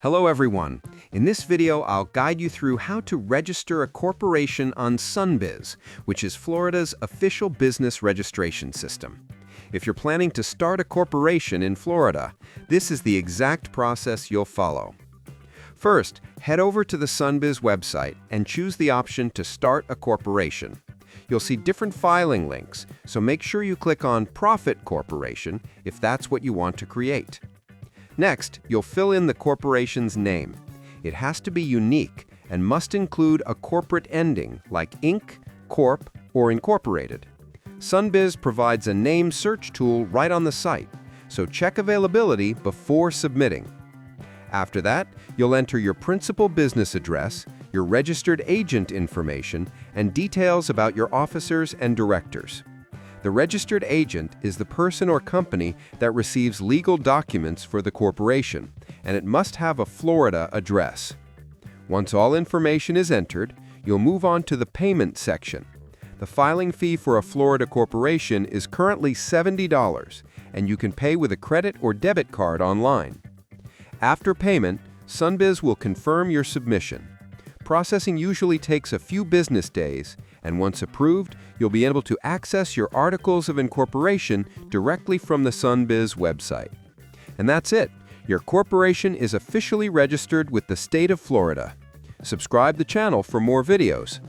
Hello everyone. In this video, I'll guide you through how to register a corporation on Sunbiz, which is Florida's official business registration system. If you're planning to start a corporation in Florida, this is the exact process you'll follow. First, head over to the Sunbiz website and choose the option to start a corporation. You'll see different filing links, so make sure you click on Profit Corporation if that's what you want to create. Next, you'll fill in the corporation's name. It has to be unique and must include a corporate ending like Inc., Corp., or Incorporated. Sunbiz provides a name search tool right on the site, so check availability before submitting. After that, you'll enter your principal business address, your registered agent information, and details about your officers and directors. The registered agent is the person or company that receives legal documents for the corporation, and it must have a Florida address. Once all information is entered, you'll move on to the payment section. The filing fee for a Florida corporation is currently $70, and you can pay with a credit or debit card online. After payment, Sunbiz will confirm your submission. Processing usually takes a few business days, and once approved, you'll be able to access your articles of incorporation directly from the Sunbiz website. And that's it. Your corporation is officially registered with the state of Florida. Subscribe the channel for more videos.